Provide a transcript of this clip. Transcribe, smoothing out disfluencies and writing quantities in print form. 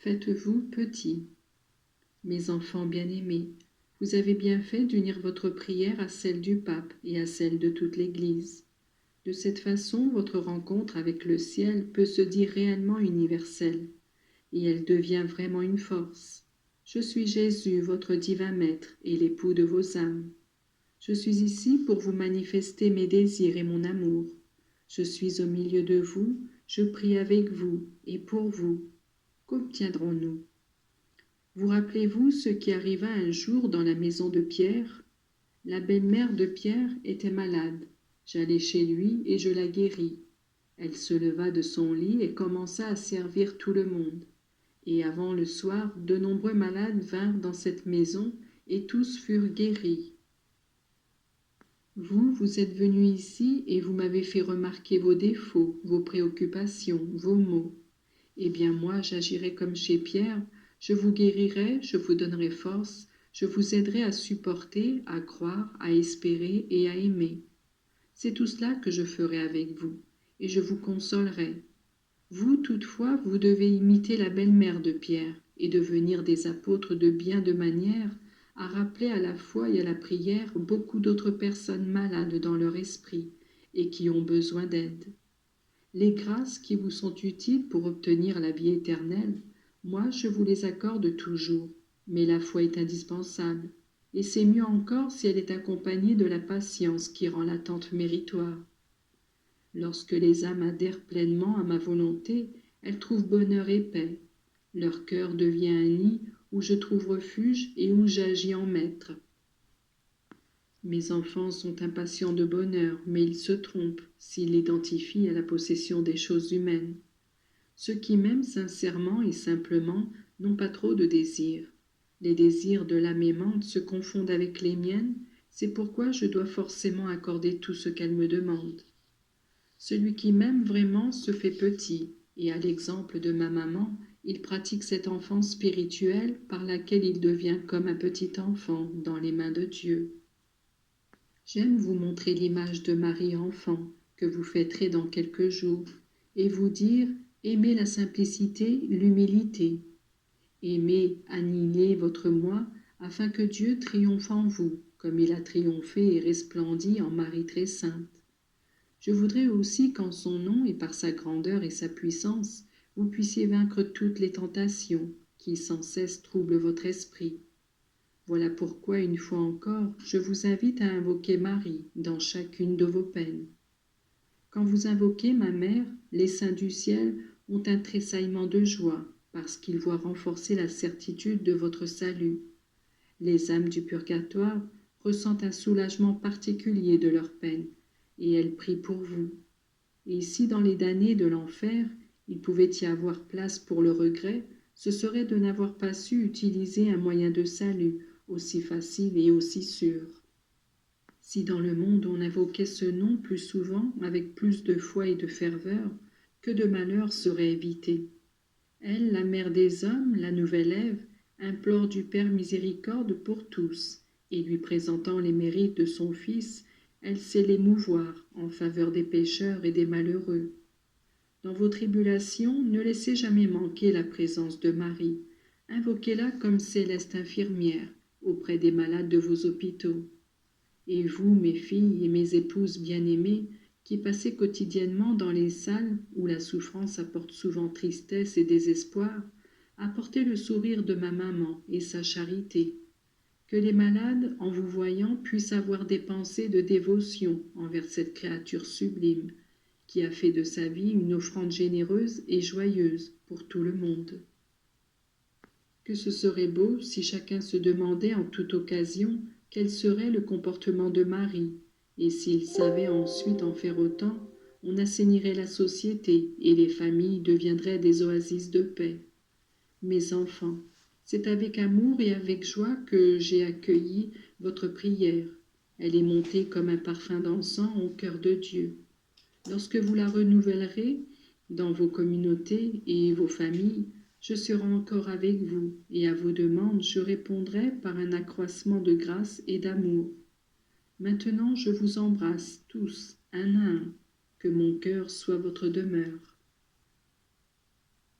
Faites-vous petit. Mes enfants bien-aimés, vous avez bien fait d'unir votre prière à celle du pape et à celle de toute l'Église. De cette façon, votre rencontre avec le ciel peut se dire réellement universelle, et elle devient vraiment une force. Je suis Jésus, votre divin maître et l'époux de vos âmes. Je suis ici pour vous manifester mes désirs et mon amour. Je suis au milieu de vous, je prie avec vous et pour vous. Qu'obtiendrons-nous? Vous rappelez-vous ce qui arriva un jour dans la maison de Pierre? La belle-mère de Pierre était malade. J'allai chez lui et je la guéris. Elle se leva de son lit et commença à servir tout le monde. Et avant le soir, de nombreux malades vinrent dans cette maison et tous furent guéris. Vous êtes venu ici et vous m'avez fait remarquer vos défauts, vos préoccupations, vos maux. Eh bien moi, j'agirai comme chez Pierre, je vous guérirai, je vous donnerai force, je vous aiderai à supporter, à croire, à espérer et à aimer. C'est tout cela que je ferai avec vous, et je vous consolerai. Vous, toutefois, vous devez imiter la belle-mère de Pierre et devenir des apôtres de bien de manière à rappeler à la foi et à la prière beaucoup d'autres personnes malades dans leur esprit et qui ont besoin d'aide. Les grâces qui vous sont utiles pour obtenir la vie éternelle, moi je vous les accorde toujours, mais la foi est indispensable, et c'est mieux encore si elle est accompagnée de la patience qui rend l'attente méritoire. Lorsque les âmes adhèrent pleinement à ma volonté, elles trouvent bonheur et paix. Leur cœur devient un nid où je trouve refuge et où j'agis en maître. Mes enfants sont impatients de bonheur, mais ils se trompent s'ils l'identifient à la possession des choses humaines. Ceux qui m'aiment sincèrement et simplement n'ont pas trop de désirs. Les désirs de l'âme aimante se confondent avec les miennes, c'est pourquoi je dois forcément accorder tout ce qu'elle me demande. Celui qui m'aime vraiment se fait petit, et à l'exemple de ma maman, il pratique cette enfance spirituelle par laquelle il devient comme un petit enfant dans les mains de Dieu. J'aime vous montrer l'image de Marie enfant que vous fêterez dans quelques jours, et vous dire aimez la simplicité, l'humilité. Aimez annihiler votre moi afin que Dieu triomphe en vous, comme il a triomphé et resplendi en Marie très sainte. Je voudrais aussi qu'en son nom et par sa grandeur et sa puissance, vous puissiez vaincre toutes les tentations qui sans cesse troublent votre esprit. Voilà pourquoi, une fois encore, je vous invite à invoquer Marie dans chacune de vos peines. Quand vous invoquez ma mère, les saints du ciel ont un tressaillement de joie, parce qu'ils voient renforcer la certitude de votre salut. Les âmes du purgatoire ressentent un soulagement particulier de leurs peines, et elles prient pour vous. Et si dans les damnés de l'enfer, il pouvait y avoir place pour le regret, ce serait de n'avoir pas su utiliser un moyen de salut aussi facile et aussi sûr. Si dans le monde on invoquait ce nom plus souvent, avec plus de foi et de ferveur, que de malheurs seraient évités. Elle, la mère des hommes, la nouvelle Ève, implore du Père miséricorde pour tous, et lui présentant les mérites de son Fils, elle sait l'émouvoir en faveur des pécheurs et des malheureux. Dans vos tribulations, ne laissez jamais manquer la présence de Marie. Invoquez-la comme céleste infirmière auprès des malades de vos hôpitaux. Et vous, mes filles et mes épouses bien-aimées, qui passez quotidiennement dans les salles où la souffrance apporte souvent tristesse et désespoir, apportez le sourire de ma maman et sa charité. Que les malades, en vous voyant, puissent avoir des pensées de dévotion envers cette créature sublime, qui a fait de sa vie une offrande généreuse et joyeuse pour tout le monde. Que ce serait beau si chacun se demandait en toute occasion quel serait le comportement de Marie, et s'il savait ensuite en faire autant, on assainirait la société et les familles deviendraient des oasis de paix. Mes enfants, c'est avec amour et avec joie que j'ai accueilli votre prière. Elle est montée comme un parfum d'encens au cœur de Dieu. Lorsque vous la renouvellerez dans vos communautés et vos familles, je serai encore avec vous, et à vos demandes je répondrai par un accroissement de grâce et d'amour. Maintenant je vous embrasse tous, un à un, que mon cœur soit votre demeure.